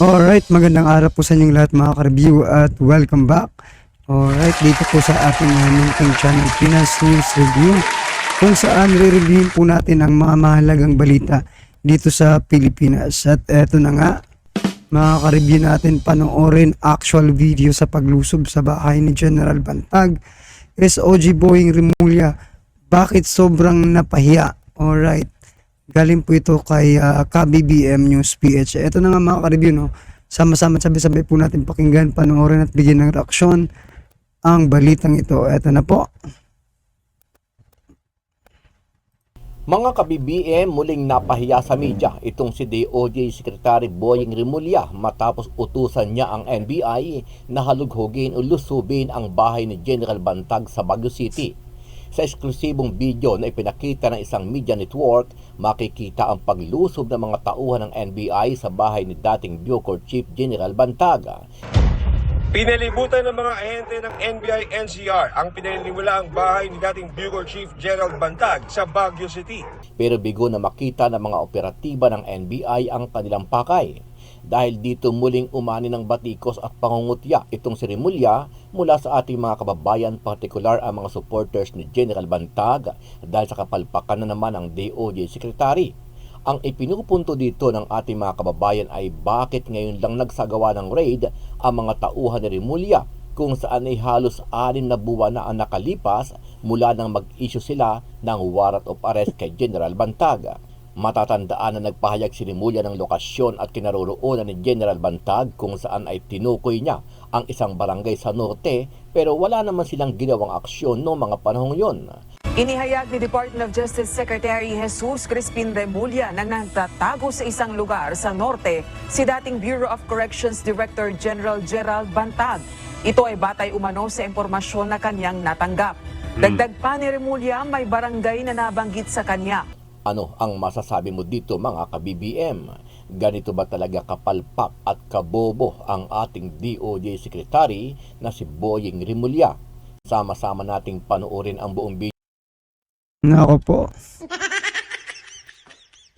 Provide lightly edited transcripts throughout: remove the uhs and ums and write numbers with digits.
Alright, magandang araw po sa inyong lahat mga ka-review at welcome back. Alright, dito po sa ating munting channel Pinas News Review, kung saan re-reviewin po natin ang mga mahalagang balita dito sa Pilipinas. At eto na nga, mga ka-review natin, panoorin actual video sa paglusob sa bahay ni General Bantag, SOG Boying Rimulya. Bakit sobrang napahiya? Alright. Galing po ito kay KBBM News PH. Ito na nga mga ka-review, no? Sama-sama sabay-sabay po natin pakinggan, panoorin at bigyan ng reaksyon ang balitang ito. Ito na po. Mga ka-BBM, muling napahiya sa media itong si DOJ Secretary Boying Rimulya matapos utusan niya ang NBI na halughugin o lusubin ang bahay ni General Bantag sa Baguio City. Sa eksklusibong video na ipinakita ng isang media network, makikita ang paglusob ng mga tauhan ng NBI sa bahay ni dating Bucor Chief General Bantag. Pinalibutan ng mga ahente ng NBI-NCR ang pinaniniwalaang bahay ni dating Bucor Chief General Bantag sa Baguio City. Pero bigo na makita ng mga operatiba ng NBI ang kanilang pakay. Dahil dito muling umani ng batikos at pangungutya itong si Rimulya mula sa ating mga kababayan, partikular ang mga supporters ni General Bantag dahil sa kapalpakan na naman ng DOJ Secretary. Ang ipinupunto dito ng ating mga kababayan ay bakit ngayon lang nagsagawa ng raid ang mga tauhan ni Rimulya kung saan ay halos 6 na buwan na ang nakalipas mula nang mag-issue sila ng warrant of arrest kay General Bantag. Matatandaan na nagpahayag si Rimulya ng lokasyon at kinaroroonan ni General Bantag kung saan ay tinukoy niya ang isang barangay sa norte pero wala naman silang ginawang aksyon noong mga panahong yon. Inihayag ni Department of Justice Secretary Jesus Crispin Remulla na nagtatago sa isang lugar sa norte si dating Bureau of Corrections Director General Gerald Bantag. Ito ay batay umano sa impormasyon na kanyang natanggap. Dagdag pa ni Remulla, may barangay na nabanggit sa kanya. Ano ang masasabi mo dito mga ka-BBM? Ganito ba talaga kapalpak at kabobo ang ating DOJ Secretary na si Boying Rimulya? Sama-sama nating panoorin ang buong video. Nako po.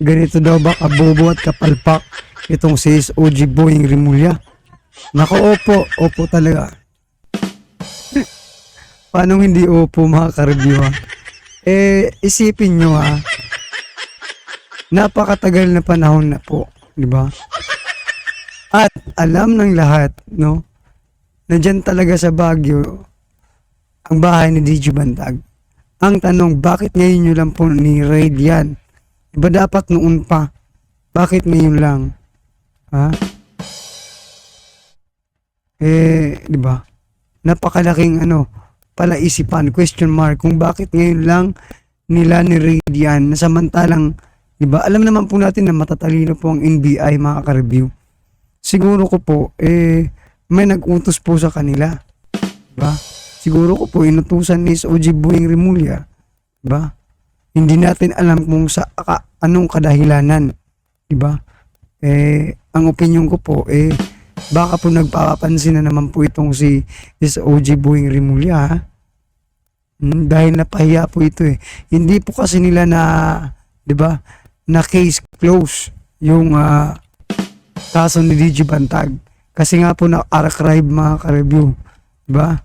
Ganito daw ba kabobo at kapalpak itong si SOG Boying Rimulya? Nako, opo talaga. Paano hindi opo mga ka-review ha? Isipin nyo ha. Napakatagal na panahon na po, di ba? At alam ng lahat, no? Nandiyan talaga sa Baguio ang bahay ni DJ Bantag. Ang tanong, bakit ngayon nyo lang po ni-raid yan? Diba dapat noon pa? Bakit ngayon lang? Ha? Di ba? Napakalaking palaisipan, question mark, kung bakit ngayon lang nila ni-raid yan, na samantalang diba? Alam naman po natin na matatalino po ang NBI mga ka-review. Siguro ko po, may nag-utos po sa kanila. Diba? Siguro ko po, inutusan ni SOG Boying Rimulya. Diba? Hindi natin alam kung anong kadahilanan. Diba? Ang opinion ko po, baka po nagpapapansin na naman po itong si SOG Boying Rimulya. Dahil napahiya po ito Hindi po kasi nila na, diba? Na case close yung kaso ni DJ Bantag kasi nga po na-archive mga ka-review, diba?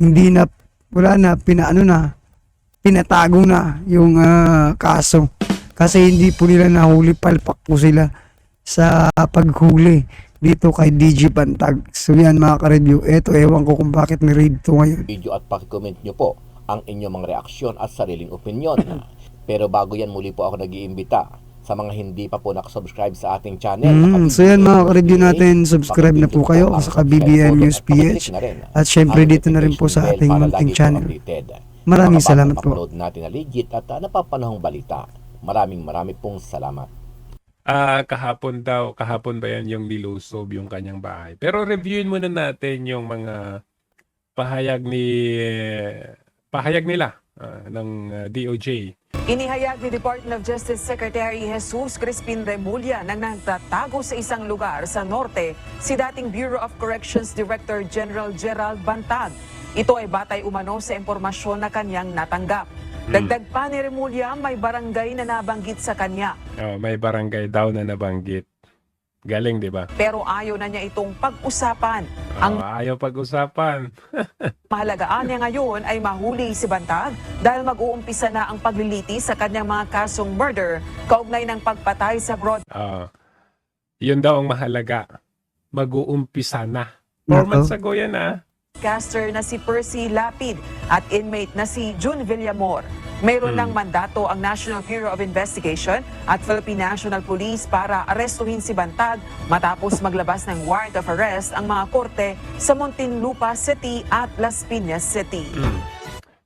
Hindi na, wala na, pinatago na yung kaso kasi hindi po nila nahuli, palpak po sila sa paghuli dito kay DJ Bantag. So yan mga ka-review, eto ewan ko kung bakit may raid to ngayon. Video at pakicomment nyo po ang inyong mga reaksyon at sariling opinyon. Pero bago yan, muli po ako nag-iimbita sa mga hindi pa po nakasubscribe sa ating channel. So yan mga ka-review natin, subscribe na po kayo sa KBBM News PH. At syempre dito na rin po sa ating munting channel. Maraming salamat po. Upload natin na legit at napapanahong balita. Maraming pong salamat. Kahapon ba yan yung nilusob yung kanyang bahay. Pero reviewin muna natin yung mga pahayag nila ng DOJ. Inihayag ni Department of Justice Secretary Jesus Crispin Remulla na nagtatago sa isang lugar sa norte si dating Bureau of Corrections Director General Gerald Bantag. Ito ay batay umano sa impormasyon na kanyang natanggap. Dagdag pa ni Remulla, may barangay na nabanggit sa kanya. May barangay daw na nabanggit. Galing, di ba? pero ayaw na niya itong pag-usapan. Ang Ayaw pag-usapan. mahalagaan niya ngayon ay mahuli si Bantag dahil mag-uumpisa na ang paglilitis sa kanyang mga kasong murder kaugnay ng pagpatay sa Yun daw ang mahalaga. Mag-uumpisa na. 4 Nako. months ago yan, broadcaster na si Percy Lapid at inmate na si June Villamor. Mayroon ng mandato ang National Bureau of Investigation at Philippine National Police para arestuhin si Bantag matapos maglabas ng warrant of arrest ang mga korte sa Muntinlupa City at Las Piñas City.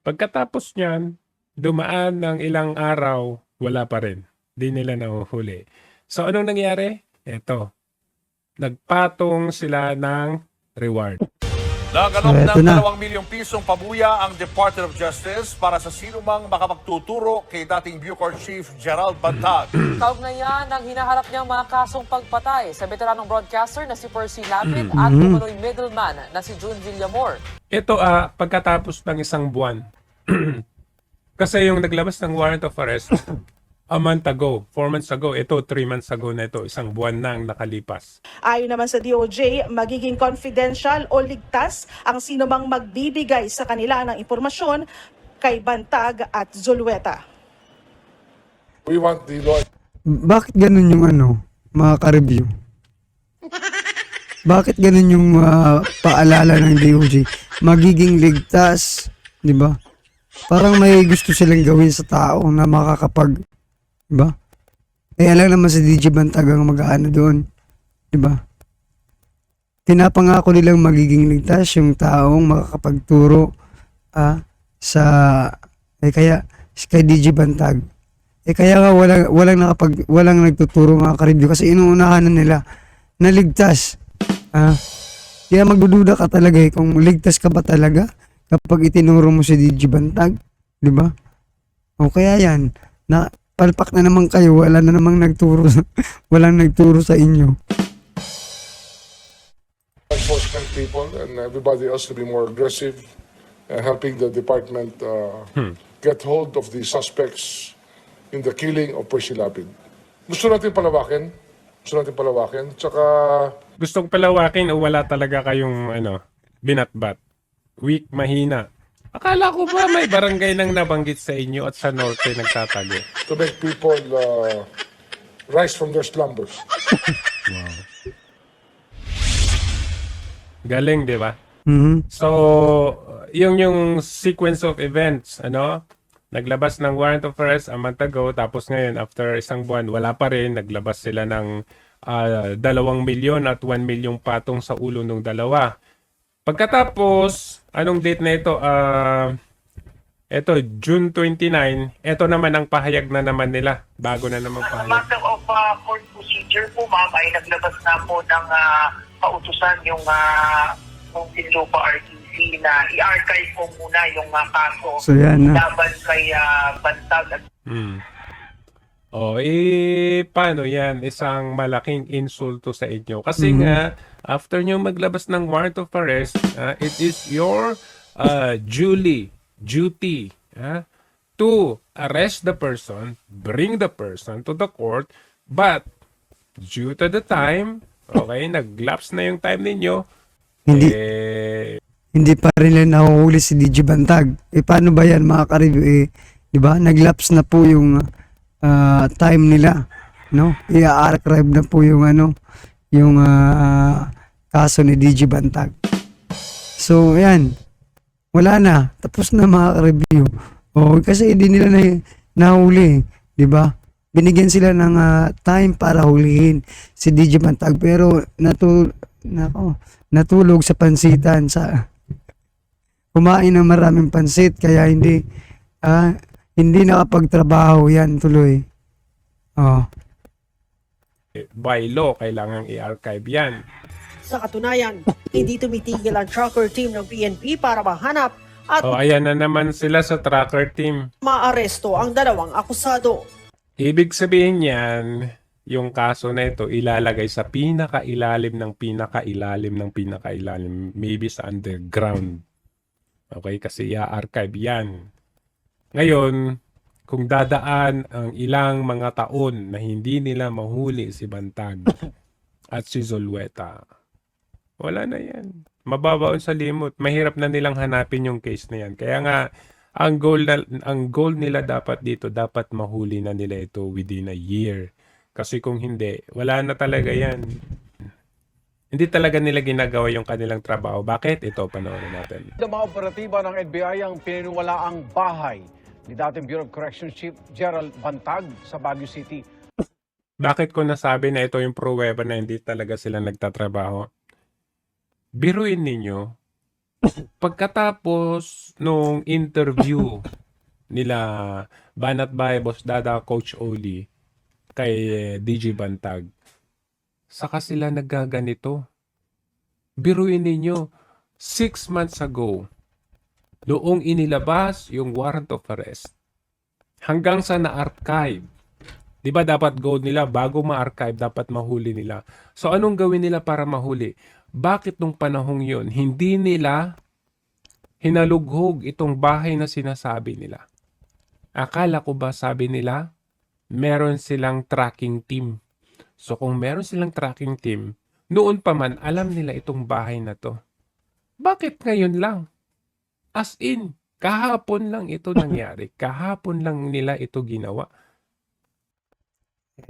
Pagkatapos niyan, dumaan ng ilang araw, wala pa rin. Di nila nahuhuli. So, anong nangyari? Eto. Nagpatong sila ng reward. Naganap Eto ng na. 2 milyong pisong pabuya ang Department of Justice para sa sinumang makapagtuturo kay dating Bucor Chief Gerald Bantag. Kaugnayan ng hinaharap niyang mga kasong pagpatay sa veteranong broadcaster na si Percy Lapid at umano'y middleman na si June Villamor. Ito, pagkatapos ng isang buwan. Kasi yung naglabas ng warrant of arrest, a month ago, 4 months ago, ito 3 months ago na ito, isang buwan na ang nakalipas. Ayon naman sa DOJ, magiging confidential o ligtas ang sino mang magbibigay sa kanila ng impormasyon kay Bantag at Zulueta. We want the law. Bakit ganun yung mga ka-review? Bakit ganun yung paalala ng DOJ? Magiging ligtas, di ba? Parang may gusto silang gawin sa tao na makakapag, di ba? Alam naman si DJ Bantag ang mag-aano doon, di ba? Pinapangako nilang magiging ligtas yung taong makakapagturo sa kaya kay DJ Bantag. Kaya nga walang nagtuturo mga ka-review kasi inuunahan na nila na ligtas. Kaya magdududa ka talaga kung ligtas ka ba talaga kapag itinuro mo si DJ Bantag, di ba? O kaya yan, na palpak na naman kayo, wala na namang nagturo, walang nagturo sa inyo. Enforcement people and everybody else to be more aggressive, helping the department get hold of the suspects in the killing of Percy Lapid. Gusto natin palawakin. Tsaka Gustong palawakin o wala talaga kayong binatbat? Weak, mahina. Akala ko ba may barangay nang nabanggit sa inyo at sa norte nagtatago? to make people rise from their slumbers. Galing, di ba? Mhm. So, yung sequence of events, naglabas ng warrant of arrest a month ago, tapos ngayon, after isang buwan, wala pa rin, naglabas sila ng 2 milyon at 1 milyong patong sa ulo ng dalawa. Pagkatapos, anong date na ito? Ito, June 29, ito naman ang pahayag na naman nila. Bago na naman pahayag. Matter of court procedure po, ma'am, ay naglabas na po ng pautusan yung Muntinlupa RTC na i-archive po muna yung kaso So yan na. laban kay Bantag at Paano yan? Isang malaking insulto sa inyo. Kasi nga, after nyo maglabas ng warrant of arrest, it is your duty to arrest the person, bring the person to the court, but due to the time, nag-lapse na yung time ninyo, Hindi pa rin nila nahuhuli si DJ Bantag. Paano ba yan mga ka-review? Di ba? Nag-lapse na po yung time nila, no? I-archive na po yung yung kaso ni DJ Bantag. So, ayan. Wala na. Tapos na mga ka-review. Kasi hindi nila nahuli, di ba? Binigyan sila ng time para hulihin si DJ Bantag, pero natulog sa pansitan, kumain ng maraming pansit, kaya hindi nakapagtrabaho yan tuloy. by law, kailangang i-archive yan. Sa katunayan, hindi tumitigil ang tracker team ng PNP para mahanap at Ayan na naman sila sa tracker team. maaresto ang dalawang akusado. Ibig sabihin yan, yung kaso na ito ilalagay sa pinakailalim ng pinakailalim, maybe sa underground. Okay, kasi i-archive yan. Ngayon, kung dadaan ang ilang mga taon na hindi nila mahuli si Bantag, at si Zulueta. Wala na yan. Mababaon sa limot. Mahirap na nilang hanapin yung case na yan. Kaya nga, ang goal nila dapat dito, dapat mahuli na nila ito within a year. Kasi kung hindi, wala na talaga yan. Hindi talaga nila ginagawa yung kanilang trabaho. Bakit? Ito, panoorin natin. Ng mga operatiba ng NBI ang pininiwalaang bahay ni dating Bureau of Corrections Chief Gerald Bantag sa Baguio City. Bakit ko nasabi na ito yung pruweba na hindi talaga sila nagtatrabaho? Biruin ninyo, pagkatapos nung interview nila Banat Bay, Boss Dada, Coach Oli kay DJ Bantag, saka sila naggaganito. Biruin ninyo, 6 months ago, noong inilabas yung warrant of arrest, hanggang sa na-archive, di ba dapat goal nila, bago ma-archive, dapat mahuli nila. So anong gawin nila para mahuli? Bakit nung panahong yun, hindi nila hinalughog itong bahay na sinasabi nila? Akala ko ba sabi nila, meron silang tracking team. So kung meron silang tracking team, noon pa man alam nila itong bahay na to. Bakit ngayon lang? As in, kahapon lang ito nangyari. Kahapon lang nila ito ginawa.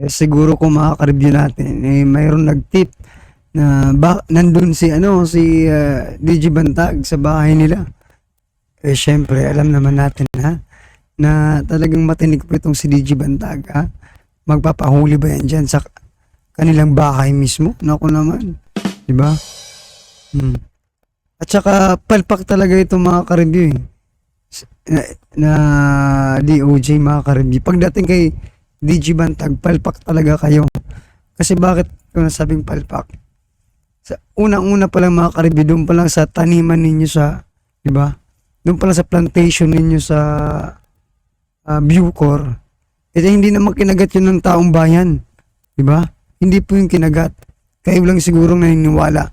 Siguro kung makaka-review natin, mayroon nag-tip na nandun si DJ Bantag sa bahay nila. Syempre, alam naman natin na talagang matinik po itong si DJ Bantag. Magpapahuli ba yan dyan sa kanilang bahay mismo? Naku naman. Diba? At saka, palpak talaga itong mga ka-review na DOJ mga ka-review. Pagdating kay DJ Bantag, palpak talaga kayo. Kasi bakit ko nasabing palpak? Sa unang-una pa lang mga ka-review, doon pa lang sa taniman ninyo sa, di ba? Doon pa lang sa plantation ninyo sa Bucor. Ito hindi naman kinagat yun ng taong bayan. Di ba? Hindi po yung kinagat. Kayo lang sigurong naniniwala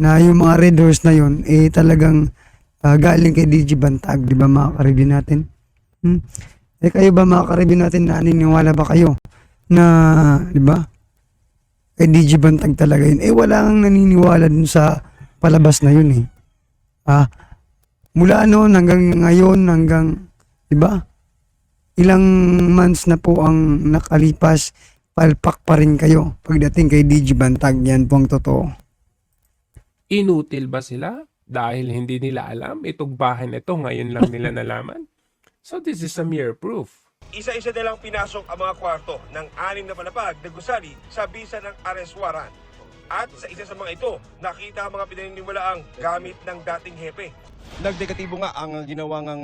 na yung mga Red Horse na yun, talagang galing kay DJ Bantag. Di ba mga ka-review natin? Kayo ba mga ka-review natin, naniniwala ba kayo na, di ba? Kay DJ Bantag talaga yun. Wala kang naniniwala dun sa palabas na yun Mula noon hanggang ngayon, hanggang, di ba? Ilang months na po ang nakalipas, palpak pa rin kayo pagdating kay DJ Bantag. Yan po ang totoo. Inutil ba sila? Dahil hindi nila alam itong bahay na ito, ngayon lang nila nalaman? So this is a mere proof. Isa-isa nilang pinasok ang mga kwarto ng 6 na palapag na gusali sa bisa ng arrest warrant. At sa isa sa mga ito, nakita ang mga pinaniniwalaang gamit ng dating hepe. Nagdegatibo nga ang ginawa ng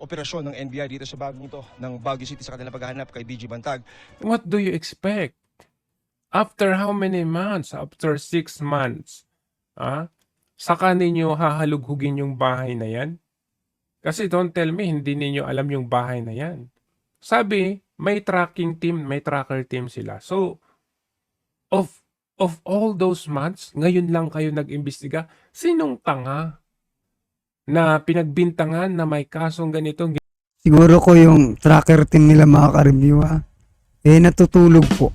operasyon ng NBI dito sa Baguio City sa kanilang paghahanap kay DJ Bantag. What do you expect? After how many months? After 6 months? Saka ninyo hahalughugin yung bahay na yan? Kasi don't tell me, hindi ninyo alam yung bahay na yan. Sabi, may tracking team, may tracker team sila. So, of all those months, ngayon lang kayo nag-imbestiga, sinong tanga na pinagbintangan na may kasong ganito? Siguro ko yung tracker team nila mga ka-review natutulog po.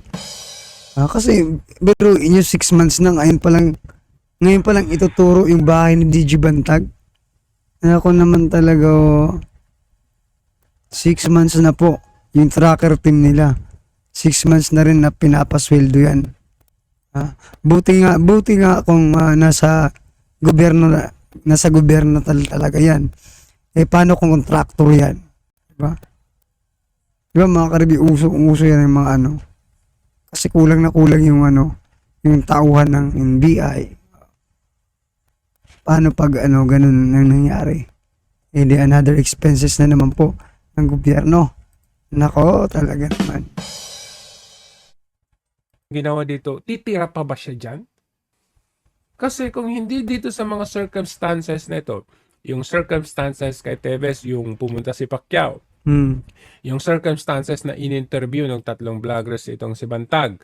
Kasi, pero inyo 6 months na, ngayon pa lang ituturo yung bahay ni DJ Bantag. Ako naman talaga 6 months na po yung tracker team nila. 6 months na rin na pinapasweldo yan. Buti nga kung nasa gobyerno talaga yan. Paano kung contractor yan? Diba? Diba mga ka-review, uso yan yung mga Kasi kulang na kulang yung yung tauhan ng NBI. Paano pag ganun nang nangyari? Di another expenses na naman po ng gobyerno. Nako, talaga naman. Ginawa dito, titira pa ba siya dyan? Kasi kung hindi dito sa mga circumstances na ito, yung circumstances kay Tevez, yung pumunta si Pacquiao, yung circumstances na in-interview ng 3 vloggers itong si Bantag,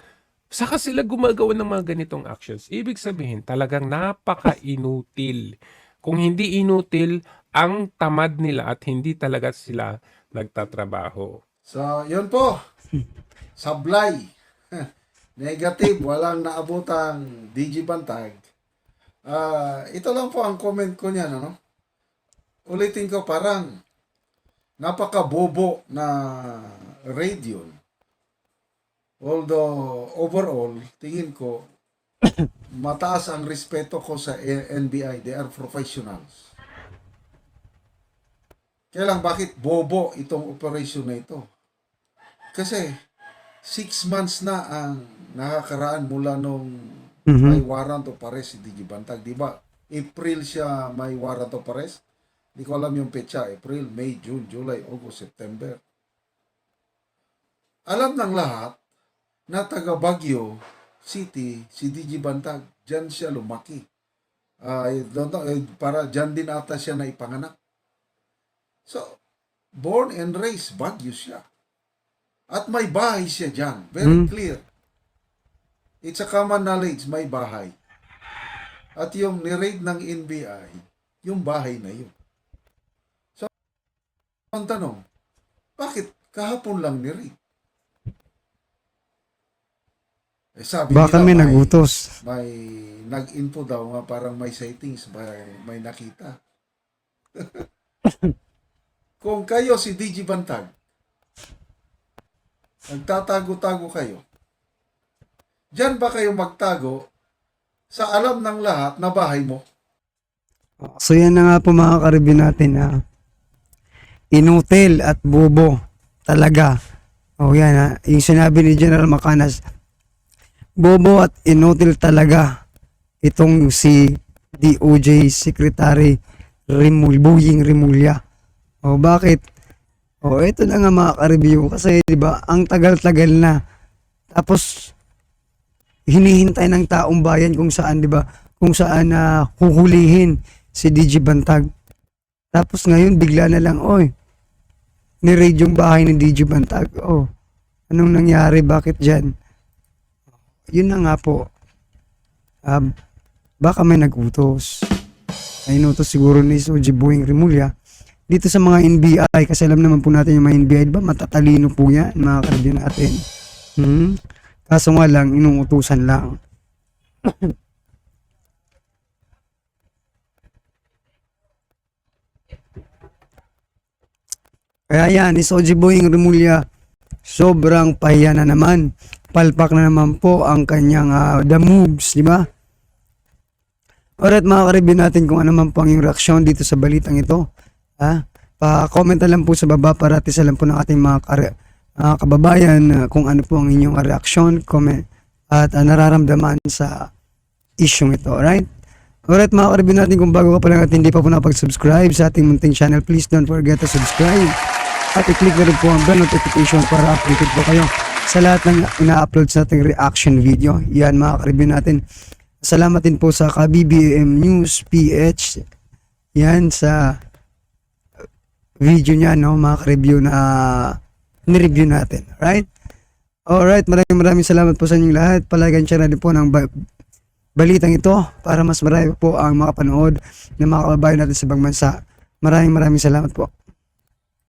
saka sila gumagawa ng mga ganitong actions. Ibig sabihin, talagang napaka-inutil. Kung hindi inutil, ang tamad nila at hindi talaga sila nagtatrabaho. So, yun po. Sablay. Negative, walang naabutang DG Bantag. Ito lang po ang comment ko niyan, ano? Ulitin ko, parang napaka-bobo na raid yun. Although, overall, tingin ko, mataas ang respeto ko sa NBI. They are professionals. Kaya lang, bakit bobo itong operation na ito? Kasi, 6 months na ang nakakaraan mula nung may warrant of arrest si DG Bantag. Di ba? April siya may warrant of arrest. Hindi ko alam yung petsa. April, May, June, July, August, September. Alam ng lahat na taga Baguio City, si DG Bantag, dyan siya lumaki. I don't know, para dyan din ata siya na ipanganak. So, born and raised, Baguio siya. At may bahay siya dyan. Very clear. It's a common knowledge, may bahay. At yung ni-raid ng NBI, yung bahay na yun. So, ang tanong, bakit kahapon lang ni-raid? Sabi Baka nila, may nagutos. May nag-info daw nga parang may sightings, may nakita. Kung kayo si DG Bantag, nagtatago-tago kayo, diyan ba kayo magtago sa alam ng lahat na bahay mo? So yan na nga po mga karibyo natin na inutil at bobo talaga. O yan ha, yung sinabi ni General Macanas, bobo at inutil talaga itong si DOJ Secretary Boying Rimulya. O bakit? O ito na nga mga ka-review kasi 'di ba, ang tagal-tagal na. Tapos hinihintay ng taong bayan kung saan 'di ba, kung saan huhulihin si DG Bantag. Tapos ngayon bigla na lang, ni-raid yung bahay ni DG Bantag. Anong nangyari? Bakit diyan? Yun na nga po. Baka may nag-utos. Ay inutos siguro ni Soji Boying Rimulya dito sa mga NBI, kasi alam naman po natin yung mga NBI, diba? Matatalino po yan, mga karibyo natin. Kaso nga lang, inuutusan lang. Kaya yan, ni Soji Boying Rimulya, sobrang pahiya na naman. Palpak na naman po ang kanyang the moves, di ba? Alright mga karibyo natin kung ano man po ang yung reaksyon dito sa balitang ito. Pa-comment na lang po sa baba para at isa lang po ng ating mga kababayan kung ano po ang inyong reaksyon, comment at nararamdaman sa isyong ito. Alright? Alright mga karibyo natin, kung bago ka pa lang at hindi pa po napag-subscribe sa ating munting channel, please don't forget to subscribe. At i-click na rin po ang bell notification para updated po kayo sa lahat ng ina-upload sa ating reaction video. Yan mga karibyo natin. Salamat din po sa BBM News PH. Yan sa video niya, no, mga ka-review na ni-review natin. Right? Alright, maraming salamat po sa inyong lahat. Palagan siya na din po ng balitang ito para mas marami po ang makapanood ng mga kababayan natin sa ibang bansa. Maraming salamat po.